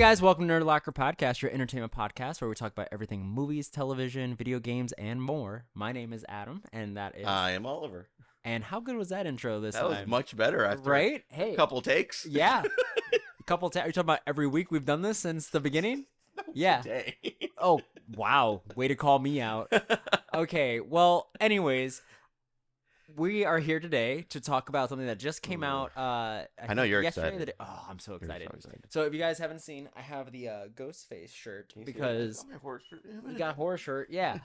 guys, welcome to Nerd Locker Podcast, your entertainment podcast where we talk about everything movies, television, video games, and more. My name is Adam, and that is... I am Oliver. And how good was that intro this time? That was much better after right? a couple takes. Yeah. A couple Are you talking about every week we've done this since the beginning? No, yeah. Today. Oh, wow. Way to call me out. Okay, well, anyways... We are here today to talk about something that just came out. I know you're excited. I'm so excited. So excited. So if you guys haven't seen, I have the Ghostface shirt because we got a horror shirt. Yeah.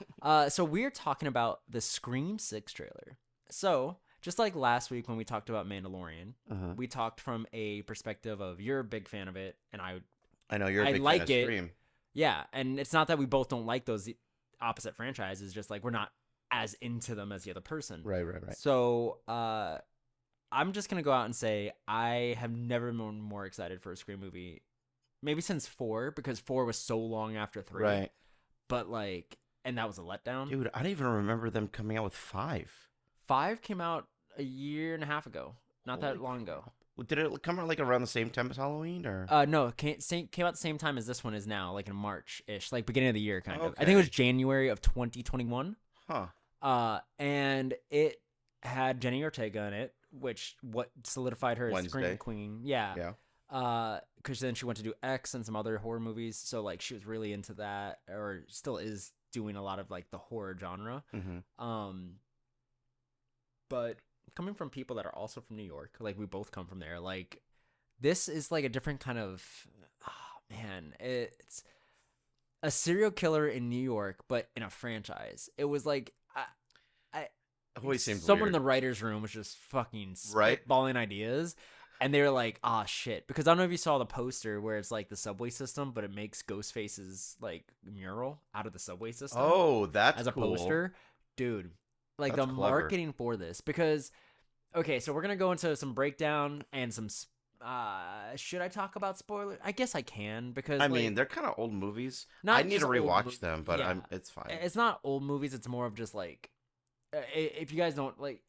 So we're talking about the Scream 6 trailer. So just like last week when we talked about Mandalorian, we talked from a perspective of you're a big fan of it, and I know you're a big fan of Scream. Yeah, and it's not that we both don't like those opposite franchises. Just like we're not as into them as the other person. Right. So, I'm just going to go out and say I have never been more excited for a Scream movie. Maybe since 4, because 4 was so long after 3. Right. But, like, and that was a letdown. Dude, I don't even remember them coming out with 5. 5 came out a year and a half ago. Not that long ago. Did it come out, like, around the same time as Halloween, or? No, it came out the same time as this one is now, like in March-ish, like beginning of the year, kind of. Okay. I think it was January of 2021. Huh. And it had Jenny Ortega in it, which solidified her as Scream Queen. Yeah. Because then she went to do X and some other horror movies, so like she was really into that, or still is doing a lot of like the horror genre. But coming from people that are also from New York, like we both come from there, like this is like a different kind of, it's a serial killer in New York, but in a franchise. It was like always seemed someone weird. in the writer's room was just fucking Right. spitballing ideas, and they were like, "Ah, shit!" Because I don't know if you saw the poster where it's like the subway system, but it makes Ghostface's like mural out of the subway system. Oh, that's as a cool. poster, dude. Like That's the clever. marketing for this, because okay, so we're gonna go into some breakdown and some. Should I talk about spoilers? I guess I can, because I mean, they're kind of old movies. Not I need just to old rewatch them, but yeah. it's fine. It's not old movies. It's more of just like, if you guys don't like,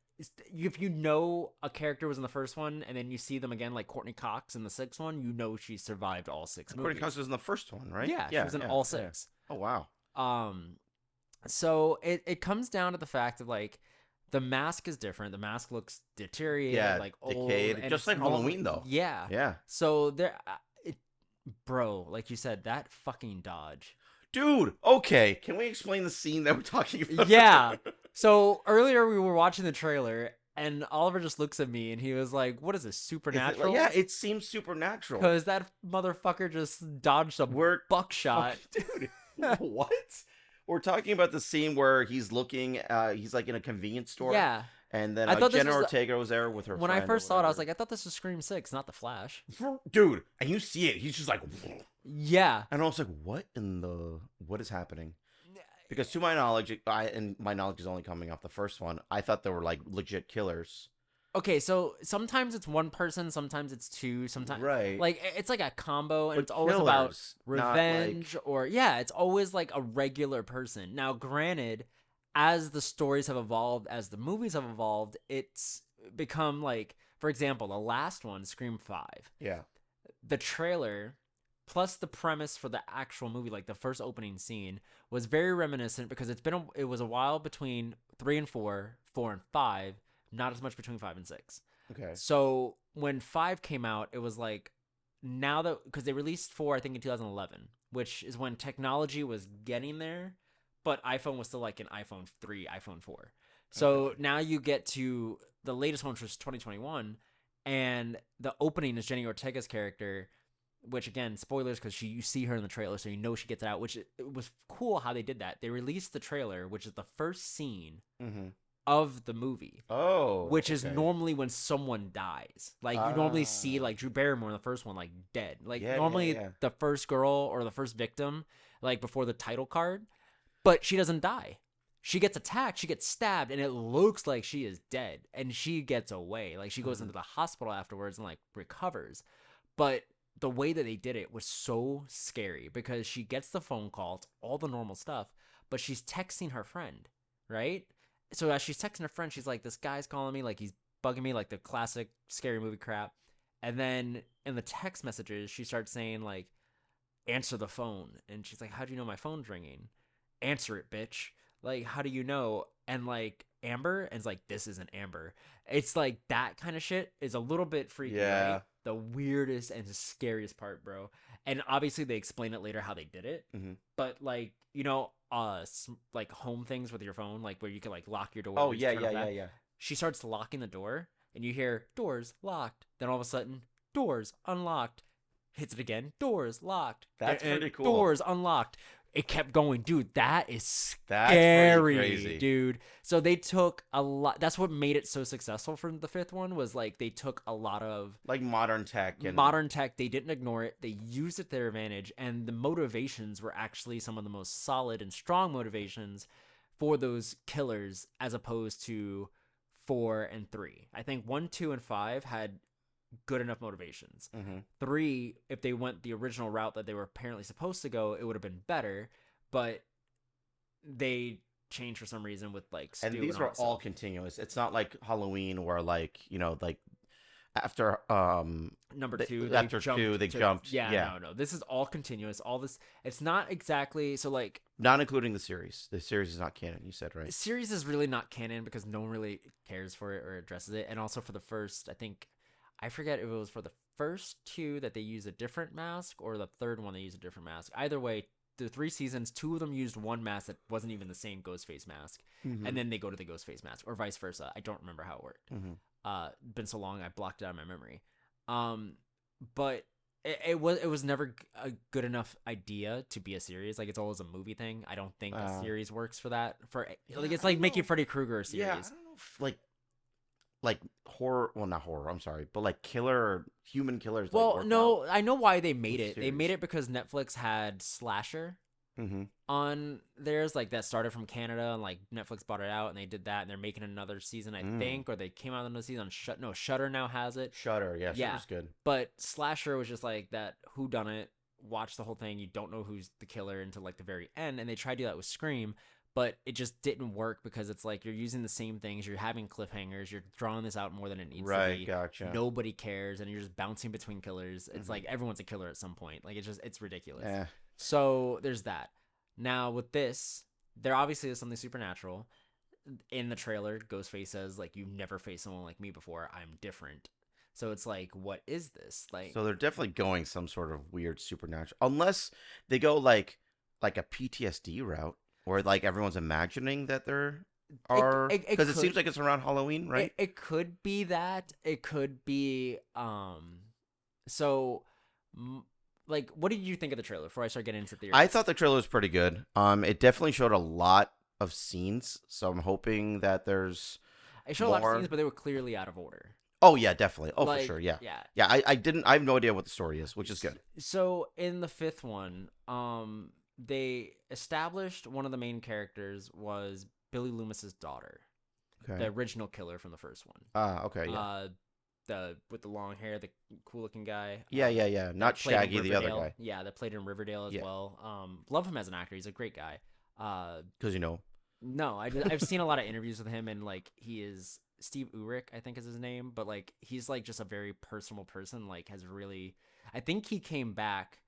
if you know a character was in the first one and then you see them again, like Courtney Cox in the 6th one, you know she survived all 6 movies. Courtney Cox was in the first one, right? Yeah, she was in all 6. Oh wow. So it comes down to the fact of like, the mask is different. The mask looks deteriorated, like decayed, old, and just like Halloween, though. Yeah. So there, bro, like you said, that fucking Dodge. Dude, okay. Can we explain the scene that we're talking about? Yeah. So earlier we were watching the trailer, and Oliver just looks at me, and he was like, "What is this, supernatural?" It seems supernatural. Because that motherfucker just dodged a buckshot. Dude, what? We're talking about the scene where he's looking, he's like in a convenience store. Yeah. And then Jenna Ortega was there with her When friend I first saw it, I was like, I thought this was Scream 6, not The Flash. Dude, and you see it. He's just like... Yeah. And I was like, what is happening? Because to my knowledge, and my knowledge is only coming off the first one, I thought they were like legit killers. Okay, so sometimes it's one person, sometimes it's two, sometimes like it's like a combo, and But it's always killers, about revenge or it's always like a regular person. Now, granted, as the stories have evolved, as the movies have evolved, it's become like, for example, the last one, Scream 5. Yeah. The trailer plus the premise for the actual movie, like the first opening scene, was very reminiscent because it was a while between 3 and 4, 4 and 5. Not as much between 5 and 6. Okay. So when 5 came out, it was like, now that, because they released 4, I think in 2011, which is when technology was getting there, but iPhone was still like an iPhone 3, iPhone 4. So now you get to the latest one, which was 2021, and the opening is Jenny Ortega's character, which again, spoilers, because you see her in the trailer, so you know she gets it out, which it was cool how they did that. They released the trailer, which is the first scene of the movie. Oh. Which is normally when someone dies. Like, you normally see, like, Drew Barrymore in the first one, like, dead. Like, normally the first girl or the first victim, like, before the title card, but she doesn't die. She gets attacked, she gets stabbed, and it looks like she is dead, and she gets away. Like, she goes into the hospital afterwards and, like, recovers. But the way that they did it was so scary because she gets the phone call, it's all the normal stuff, but she's texting her friend, right? So as she's texting her friend, she's like, this guy's calling me, like he's bugging me, like the classic scary movie crap. And then in the text messages, she starts saying like, answer the phone. And she's like, how do you know my phone's ringing? Answer it, bitch. Like, how do you know? And like Amber, and it's like, this isn't Amber. It's like that kind of shit is a little bit freaky, right? The weirdest and scariest part, bro. And obviously they explain it later how they did it. Mm-hmm. But like, like home things with your phone, like where you can like lock your door. Oh yeah. She starts locking the door, and you hear doors locked. Then all of a sudden, doors unlocked. Hits it again. Doors locked. That's pretty cool. Doors unlocked. It kept going, dude. That is scary, crazy. Dude. So they took a lot. That's what made it so successful for the fifth one, was like they took a lot of like modern tech. They didn't ignore it. They used it to their advantage, and the motivations were actually some of the most solid and strong motivations for those killers, as opposed to 4 and 3. I think 1, 2, and 5 had good enough motivations. 3, if they went the original route that they were apparently supposed to go, it would have been better, but they changed for some reason with like Stu, and these were all continuous. It's not like Halloween where like, you know, like after number 2 they jumped. No, this is all continuous. All this, it's not exactly, so like not including the series is not canon, you said, right? The series is really not canon because no one really cares for it or addresses it. And also for the first, I forget if it was for the first 2 that they use a different mask, or the third one they use a different mask. Either way, the 3 seasons, 2 of them used one mask that wasn't even the same Ghostface mask, and then they go to the Ghostface mask, or vice versa. I don't remember how it worked. Been so long, I blocked it out of my memory. But it was never a good enough idea to be a series. Like, it's always a movie thing. I don't think a series works for that. It's like making Freddy Krueger a series. Yeah, I don't know if, like horror, well, not horror, I'm sorry, but like human killers. Well, no, I know why they made it. They made it because Netflix had Slasher on theirs, like that started from Canada, and like Netflix bought it out, and they did that, and they're making another season, I think, or they came out with another season on Shudder now has it. Shudder's good. But Slasher was just like that whodunit, watch the whole thing, you don't know who's the killer until like the very end, and they tried to do that with Scream. But it just didn't work because it's like you're using the same things, you're having cliffhangers, you're drawing this out more than it needs to be. Gotcha. Nobody cares, and you're just bouncing between killers. It's like everyone's a killer at some point. Like, it's ridiculous. So there's that. Now with this, there obviously is something supernatural. In the trailer, Ghostface says, like, you've never faced someone like me before. I'm different. So it's like, what is this? Like, so they're definitely going some sort of weird supernatural, unless they go like a PTSD route. Or like everyone's imagining that there are, because it seems like it's around Halloween, right? It could be that. It could be so like, what did you think of the trailer before I start getting into theories? I thought the trailer was pretty good. It definitely showed a lot of scenes, so I'm hoping that there's it showed a lot of scenes, but they were clearly out of order. Oh yeah, definitely. Oh, like, for sure. Yeah. I have no idea what the story is, which is good. So in the 5th one, they established one of the main characters was Billy Loomis's daughter, the original killer from the first one. Okay, yeah. With the long hair, the cool looking guy. Yeah. Not Shaggy, the other guy. Yeah, that played in Riverdale as well. Love him as an actor. He's a great guy. Because you know. No, I've seen a lot of interviews with him, and like, he is Steve Urich, I think is his name, but like, he's like just a very personal person. Like, I think he came back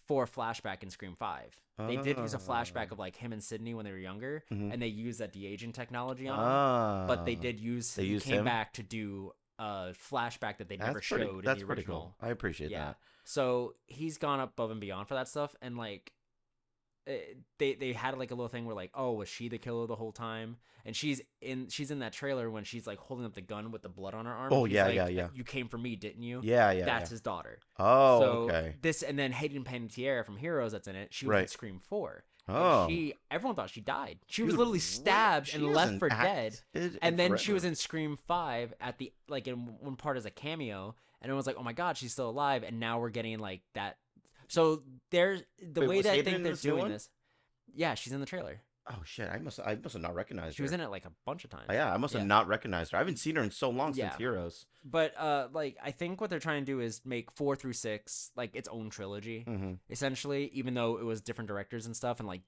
for a flashback in Scream 5. They did use a flashback of like him and Sydney when they were younger, and they used that de-aging technology on him. But they did he came back to do a flashback that they never showed in the original. Pretty cool. I appreciate that. So he's gone above and beyond for that stuff, and like, they had like a little thing where like, oh, was she the killer the whole time? And she's in that trailer when she's like holding up the gun with the blood on her arm. Oh, yeah. You came for me, didn't you? Yeah. That's his daughter. Oh, so okay. This, and then Hayden Panettiere from Heroes that's in it. She was in Scream 4. Oh. Everyone thought she died. She was literally stabbed and left for dead. And then she was in Scream 5 at the, like, in one part as a cameo, and everyone's like, oh my god, she's still alive. And now we're getting like that. So there's the way that I think they're doing this. Yeah, she's in the trailer. Oh shit! I must have not recognized her. She was in it like a bunch of times. Yeah, I must have not recognized her. I haven't seen her in so long since Heroes. But like, I think what they're trying to do is make 4 through 6 like its own trilogy, essentially. Even though it was different directors and stuff, and like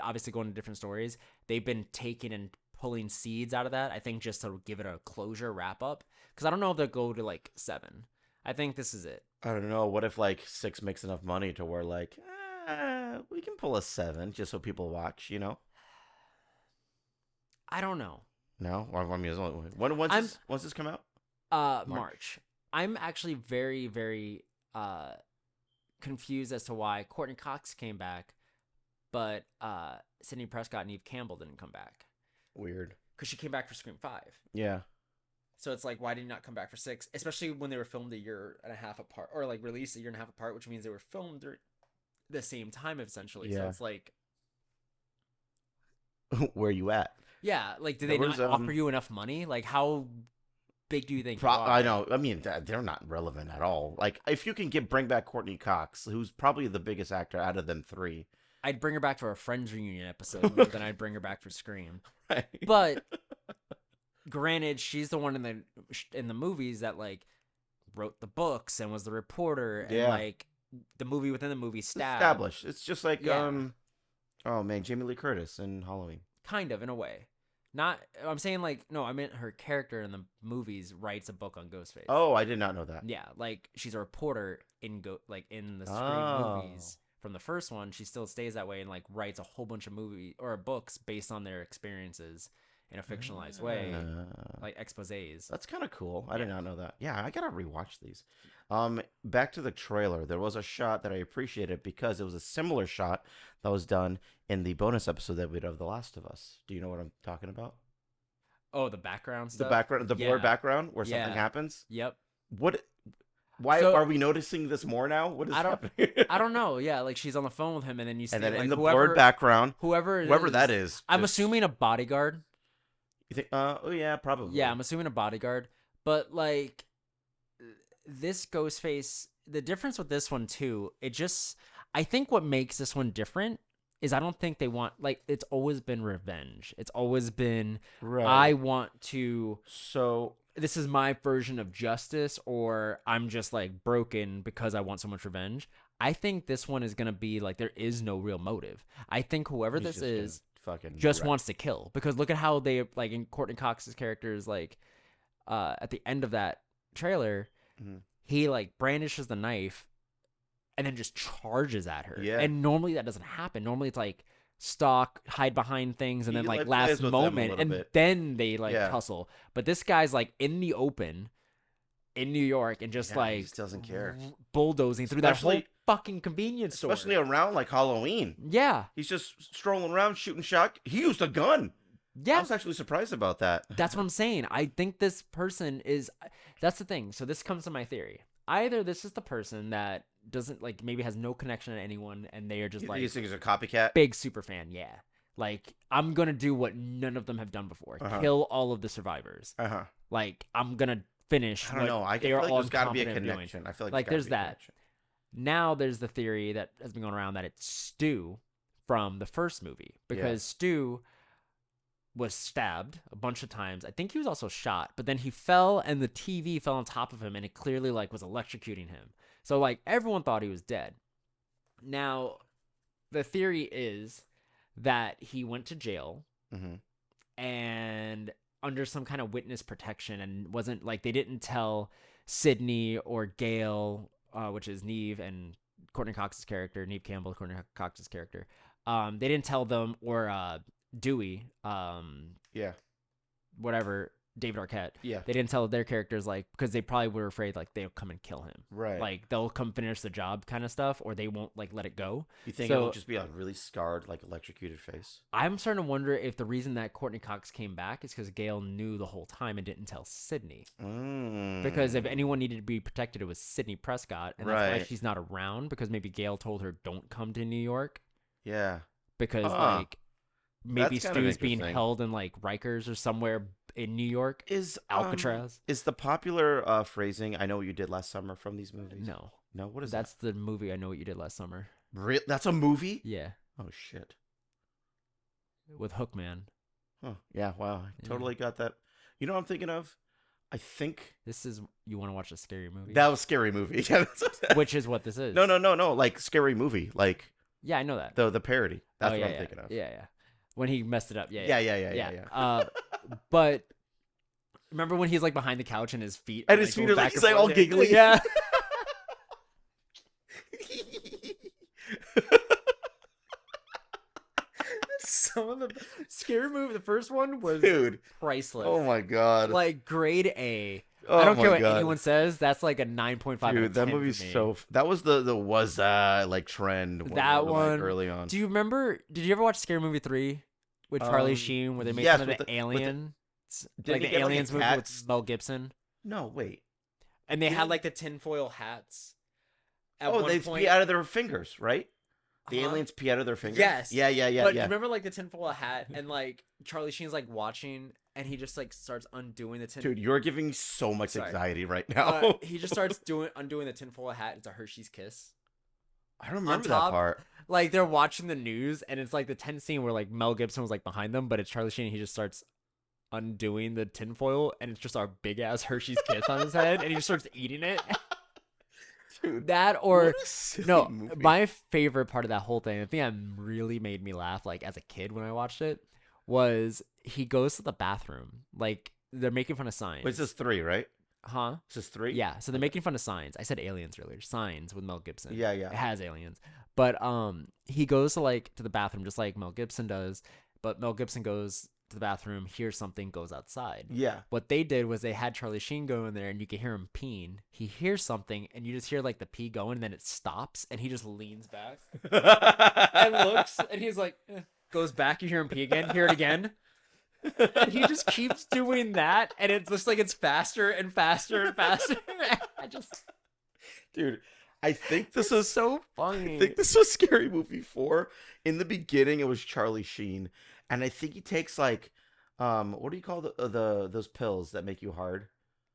obviously going to different stories, they've been taking and pulling seeds out of that. I think just to give it a closure wrap up, because I don't know if they'll go to like 7. I think this is it. I don't know. What if like 6 makes enough money to where like We can pull a 7 just so people watch. I don't know. No, I mean, once this come out? March. I'm actually very, very confused as to why Courtney Cox came back, but Sidney Prescott and Neve Campbell didn't come back. Weird. Because she came back for Scream 5. Yeah. So it's like, why did you not come back for 6? Especially when they were filmed a year and a half apart, or like released a year and a half apart, which means they were filmed at the same time essentially. Yeah. So it's like, where are you at? Yeah, like, did they not offer you enough money? Like, how big do you think you are? I know. I mean, they're not relevant at all. Like, if you can bring back Courtney Cox, who's probably the biggest actor out of them 3. I'd bring her back for a Friends reunion episode more than I'd bring her back for Scream. Right. But granted, she's the one in the movies that like wrote the books and was the reporter and like the movie within the movie established. It's just like oh man, Jamie Lee Curtis in Halloween. Kind of, in a way. Not, I'm saying like, no, I meant her character in the movies writes a book on Ghostface. Oh, I did not know that. Yeah, like she's a reporter in the Scream movies. From the first one, she still stays that way and like writes a whole bunch of movies or books based on their experiences in a fictionalized way, like exposés. That's kind of cool. I did not know that. Yeah, I gotta rewatch these. Back to the trailer. There was a shot that I appreciated because it was a similar shot that was done in the bonus episode that we did of The Last of Us. Do you know what I'm talking about? Oh, the background stuff? The blurred background where something happens? Yep. Why are we noticing this more now? What is happening? I don't know. Yeah, like she's on the phone with him, and then you see, and then like, in the blurred background, whoever that is. I'm assuming a bodyguard. You think? Oh yeah, probably. Yeah, I'm assuming a bodyguard. But like this Ghostface, the difference with this one too, I think what makes this one different is I don't think they want, like, it's always been revenge. It's always been I want to. So this is my version of justice, or I'm just like broken because I want so much revenge. I think this one is gonna be like there is no real motive. I think whoever this is just wants to kill, because look at how they, like, in Courtney Cox's character is like at the end of that trailer, he like brandishes the knife and then just charges at her. Yeah. And normally that doesn't happen. Normally it's like stalk, hide behind things, and then like last moment, and then they like tussle. But this guy's like in the open in New York and just like he just doesn't care, bulldozing through that whole fucking convenience store, especially around like Halloween. Yeah, he's just strolling around shooting shot. He used a gun. Yeah, I was actually surprised about that. That's what I'm saying. I think this person is. That's the thing. So this comes to my theory. Either this is the person that doesn't, like, maybe has no connection to anyone, and they are just like, you think he's a copycat, big super fan. Yeah, like, I'm gonna do what none of them have done before: kill all of the survivors. Like, I'm gonna finish. I don't know. I feel like there's got to be a connection. I feel like there's that. Now there's the theory that has been going around that it's Stu from the first movie, because Stu was stabbed a bunch of times. I think he was also shot, but then he fell and the TV fell on top of him, and it clearly like was electrocuting him. So like everyone thought he was dead. Now the theory is that he went to jail and under some kind of witness protection, and wasn't like, they didn't tell Sydney or Gail, which is Neve and Courtney Cox's character, Neve Campbell, Courtney Cox's character. They didn't tell them, or Dewey, whatever, David Arquette. Yeah, they didn't tell their characters, like, because they probably were afraid like they'll come and kill him. Right, like they'll come finish the job kind of stuff, or they won't like let it go. You think it'll just be a really scarred, like, electrocuted face? I'm starting to wonder if the reason that Courtney Cox came back is because Gail knew the whole time and didn't tell Sydney. Because if anyone needed to be protected, it was Sydney Prescott, and that's why she's not around, because maybe Gail told her don't come to New York. Yeah, because like. Maybe Stu's being held in like Rikers or somewhere in New York. Is Alcatraz? Is the popular phrasing "I know what you did last summer" from these movies? No. What is That's the movie "I Know What You Did Last Summer." Really? That's a movie? Yeah. Oh shit. With Hookman. Oh yeah! Wow, I totally got that. You know what I'm thinking of? I think this is, you want to watch a scary movie? That was Scary Movie. Which is what this is. No. Like Scary Movie. Like, yeah, I know that. The parody. That's what I'm thinking of. Yeah. When he messed it up. Yeah. But remember when he's like behind the couch and his feet are like, he's like all giggly. Yeah. Some of the scary movie. The first one was priceless. Oh my god. Like grade A. Oh I don't care my what God. anyone says. That's like a 9.5. Dude, that movie's so. That was the like trend. That one like, early on. Do you remember? Did you ever watch Scary Movie 3 with Charlie Sheen, where they made fun of the aliens, like the aliens movie with Mel Gibson? No, wait. And they had like the tinfoil hats. They pee out of their fingers, right? The aliens pee out of their fingers. Yes. Yeah. But you remember like the tinfoil hat, and like Charlie Sheen's like watching. And he just like starts undoing the tin. Dude, you're giving me so much anxiety right now. He just starts undoing the tinfoil hat. It's a Hershey's Kiss. I don't remember that part. Like they're watching the news, and it's like the tense scene where like Mel Gibson was like behind them, but it's Charlie Sheen. And he just starts undoing the tinfoil, and it's just our big ass Hershey's Kiss on his head, and he just starts eating it. Dude, that or no, movie. My favorite part of that whole thing, the thing that really made me laugh, like as a kid when I watched it, was he goes to the bathroom. Like they're making fun of signs. Wait, this is 3, right? Huh? This is 3? Yeah, so they're making fun of signs. I said aliens earlier. Signs with Mel Gibson. Yeah. It has aliens. But he goes to the bathroom just like Mel Gibson does. But Mel Gibson goes to the bathroom, hears something, goes outside. Yeah. What they did was they had Charlie Sheen go in there, and you could hear him peeing. He hears something, and you just hear like the pee going, and then it stops, and he just leans back and looks, and he's like, goes back. You hear him pee again. Hear it again. And he just keeps doing that, and it looks like it's faster and faster and faster. Dude, I think this is so funny. I think this was Scary Movie 4. In the beginning, it was Charlie Sheen, and I think he takes like, what do you call those pills that make you hard?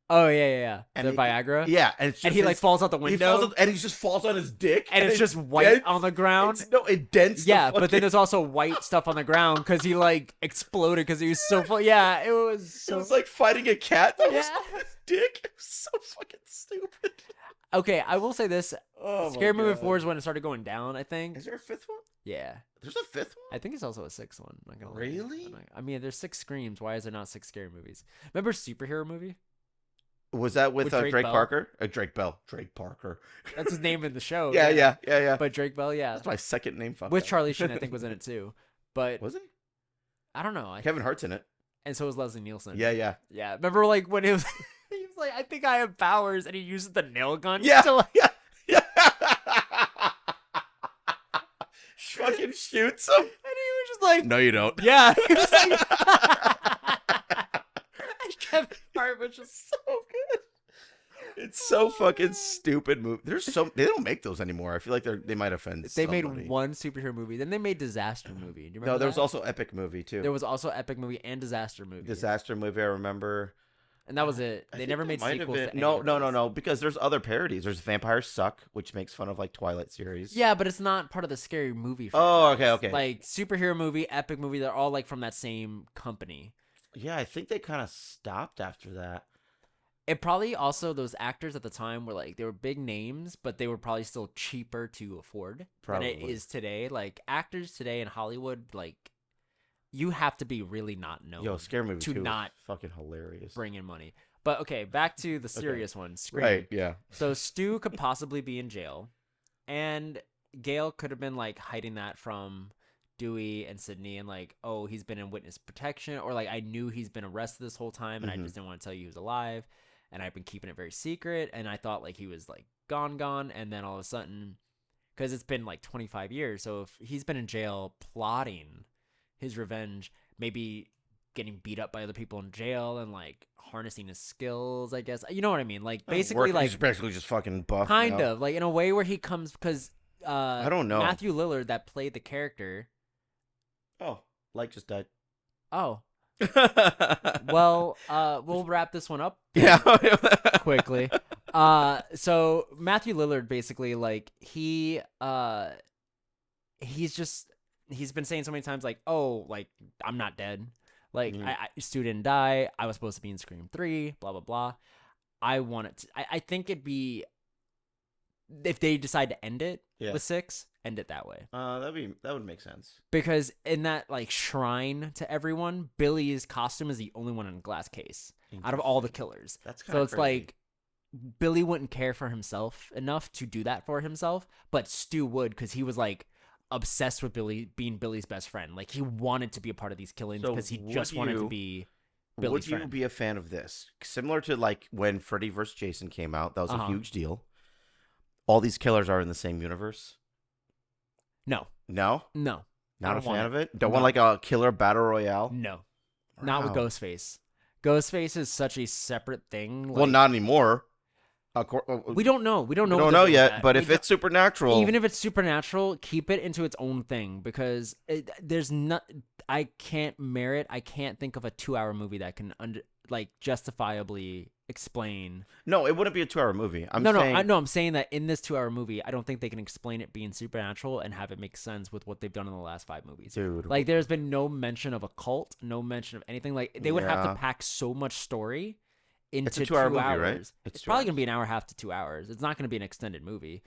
Oh yeah. And the Viagra. Yeah, and he like falls out the window, and he just falls on his dick, and it's just white on the ground. It dents. Yeah, but then there's also white stuff on the ground because he like exploded because he was so full. Yeah, it was like fighting a cat that was on his dick. It was so fucking stupid. Okay, I will say this: Scary Movie 4 is when it started going down. I think. Is there a 5th one? Yeah. There's a 5th one? I think it's also a 6th one. I'm not gonna really? I mean, there's 6 Screams. Why is there not 6 scary movies? Remember Superhero Movie? Was that with Drake Parker? Drake Bell. Drake Parker. That's his name in the show. Yeah. But Drake Bell, yeah. That's my second name. With Charlie Sheen, I think, was in it too. But was he? I don't know. Kevin Hart's in it. And so was Leslie Nielsen. Yeah. Yeah. Remember, like, when it was... he was like, I think I have powers, and he uses the nail gun. Yeah. To, like... Yeah. Fucking shoots him. And he was just like... No, you don't. Yeah. He was like... Kevin Hart was just so good. It's so fucking stupid movie. They don't make those anymore. I feel like they might offend. They made one superhero movie, then they made disaster movie. Do you remember? No, there was also epic movie too. There was also epic movie and disaster movie. Disaster movie, I remember. And that was it. They never made sequels. No. Because there's other parodies. There's Vampires Suck, which makes fun of like Twilight series. Yeah, but it's not part of the scary movie franchise. Oh, okay. Like superhero movie, epic movie, they're all like from that same company. Yeah, I think they kind of stopped after that. It probably also, those actors at the time were like, they were big names, but they were probably still cheaper to afford than it is today. Like actors today in Hollywood, like you have to be really not known. Yo, Scary Movie to 2 not fucking hilarious. Bring in money. But okay, back to the serious one. Scream. Right, yeah. So Stu could possibly be in jail, and Gail could have been like hiding that from Dewey and Sydney, and like, oh, he's been in witness protection, or like I knew he's been arrested this whole time, and I just didn't want to tell you he was alive, and I've been keeping it very secret, and I thought like he was like gone, and then all of a sudden, because it's been like 25 years, so if he's been in jail plotting his revenge, maybe getting beat up by other people in jail and like harnessing his skills, I guess, you know what I mean, like basically like he's basically just fucking buff, kind of like in a way where he comes, because I don't know, Matthew Lillard that played the character, Light just died. Oh. Well, we'll wrap this one up. Yeah. Quickly. So Matthew Lillard basically, like, he's been saying so many times, like, oh, like, I'm not dead. Like, Stu didn't die. I was supposed to be in Scream 3, blah, blah, blah. I think it'd be, if they decide to end it with 6, end it that way. That would make sense. Because in that like shrine to everyone, Billy's costume is the only one in a glass case out of all the killers. That's kind of so it's crazy. like Billy wouldn't care for himself enough to do that for himself, but Stu would, because he was like, obsessed with being Billy's best friend. Like he wanted to be a part of these killings because he just wanted to be Billy's friend. Would you be a fan of this? Similar to like when Freddy vs. Jason came out, that was a huge deal. All these killers are in the same universe. No. No? No. Not a fan of it? Don't want like a killer battle royale? No. Wow. Not with Ghostface. Ghostface is such a separate thing. Well, not anymore. We don't know. We don't know yet. But if it's supernatural, even if it's supernatural, keep it into its own thing because there's not. I can't think of a 2-hour movie that can justifiably explain. No, it wouldn't be a 2-hour movie. I'm saying that in this 2-hour movie, I don't think they can explain it being supernatural and have it make sense with what they've done in the last 5 movies. Dude, like there's been no mention of a cult, no mention of anything. Like they would have to pack so much story into it's a 2-hour movie, hours. Right? It's probably gonna be an hour and a half to 2 hours. It's not gonna be an extended movie.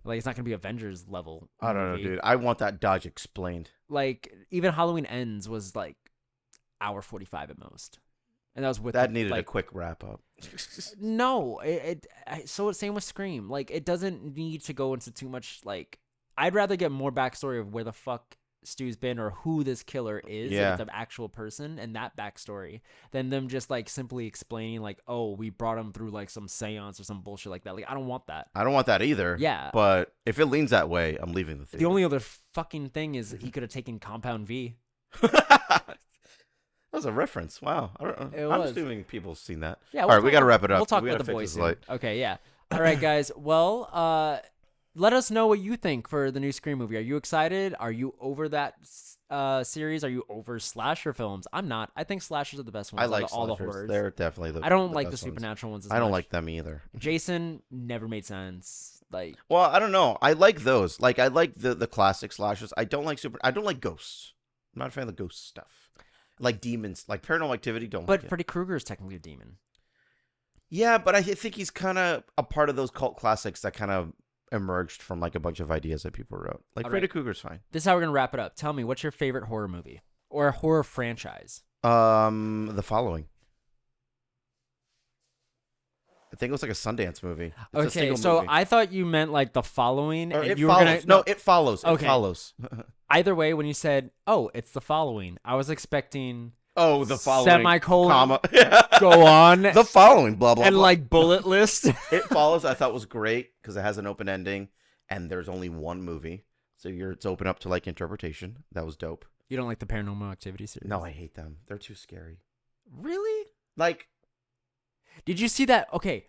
Like it's not gonna be Avengers level. I don't know, dude. I want that dodge explained. Like even Halloween Ends was like hour 45 at most. And that was with that needed a quick wrap up. No, so it's same with Scream. Like it doesn't need to go into too much. Like I'd rather get more backstory of where the fuck Stu's been or who this killer is, if it's an actual person, and that backstory, than them just like simply explaining like, oh, we brought him through like some seance or some bullshit like that. Like I don't want that. I don't want that either. Yeah, but if it leans that way, I'm leaving the theater. The only other fucking thing is he could have taken Compound V. That was a reference. Wow. I'm assuming people have seen that. Yeah. All right, we got to wrap it up. We'll talk about the boys soon. Okay, yeah. All right, guys. Well, let us know what you think for the new Scream movie. Are you excited? Are you over that series? Are you over slasher films? I'm not. I think slashers are the best ones. I like all the slashers. horrors. They're definitely I don't like the supernatural ones as much. I don't like them either. Jason never made sense. Like, well, I don't know. I like those. Like, I like the classic slashers. I don't like ghosts. I'm not a fan of the ghost stuff. Like demons, like Paranormal Activity, don't like it. But Freddy Krueger is technically a demon. Yeah, but I think he's kind of a part of those cult classics that kind of emerged from like a bunch of ideas that people wrote. Like Freddy Krueger's fine. This is how we're gonna wrap it up. Tell me, what's your favorite horror movie or a horror franchise? The Following. I think it was like a Sundance movie. It's okay, so movie. I thought you meant like The Following. Or and you follows. Were gonna no, it follows. Okay. It follows. Either way, when you said, "Oh, it's The Following," I was expecting The Following semicolon comma go on The Following blah blah and blah. like bullet list. It Follows. I thought was great because it has an open ending and there's only one movie, so it's open up to like interpretation. That was dope. You don't like the Paranormal Activity series? No, I hate them. They're too scary. Really? Like. Did you see that? Okay,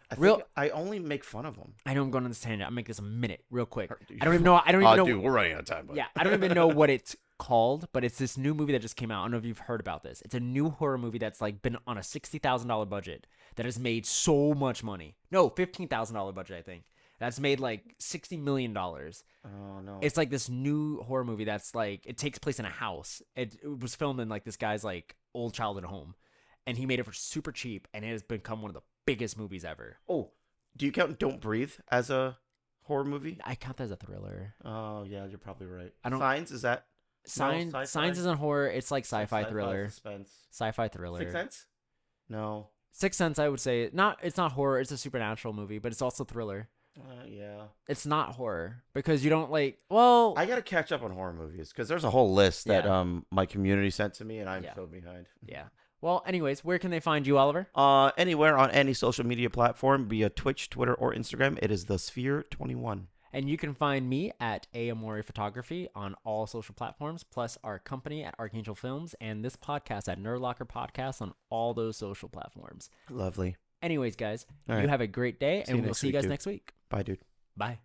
I only make fun of them. I know I'm going on this tangent. I'll make this a minute, real quick. I don't even know. Dude, we're running out of time. Buddy. Yeah, I don't even know what it's called, but it's this new movie that just came out. I don't know if you've heard about this. It's a new horror movie that's like been on a $60,000 budget that has made so much money. No, $15,000 budget, I think. That's made like $60 million. Oh no! It's like this new horror movie that's like it takes place in a house. It was filmed in like this guy's like old childhood home. And he made it for super cheap, and it has become one of the biggest movies ever. Oh, do you count Don't Breathe as a horror movie? I count that as a thriller. Oh, yeah, you're probably right. I don't. Signs, is that? Signs isn't horror. It's like sci-fi thriller. Suspense. Sci-fi thriller. Sixth Sense? No. Sixth Sense, I would say. It's not horror. It's a supernatural movie, but it's also thriller. Yeah. It's not horror because you don't like. Well, I gotta catch up on horror movies because there's a whole list that my community sent to me, and I'm so behind. Yeah. Well, anyways, where can they find you, Oliver? Anywhere on any social media platform, be it Twitch, Twitter, or Instagram. It is the Sphere 21. And you can find me at Amore Photography on all social platforms, plus our company at Archangel Films and this podcast at Nerd Locker Podcast on all those social platforms. Lovely. Anyways, guys, you have a great day, and we'll see you guys next week. Bye, dude. Bye.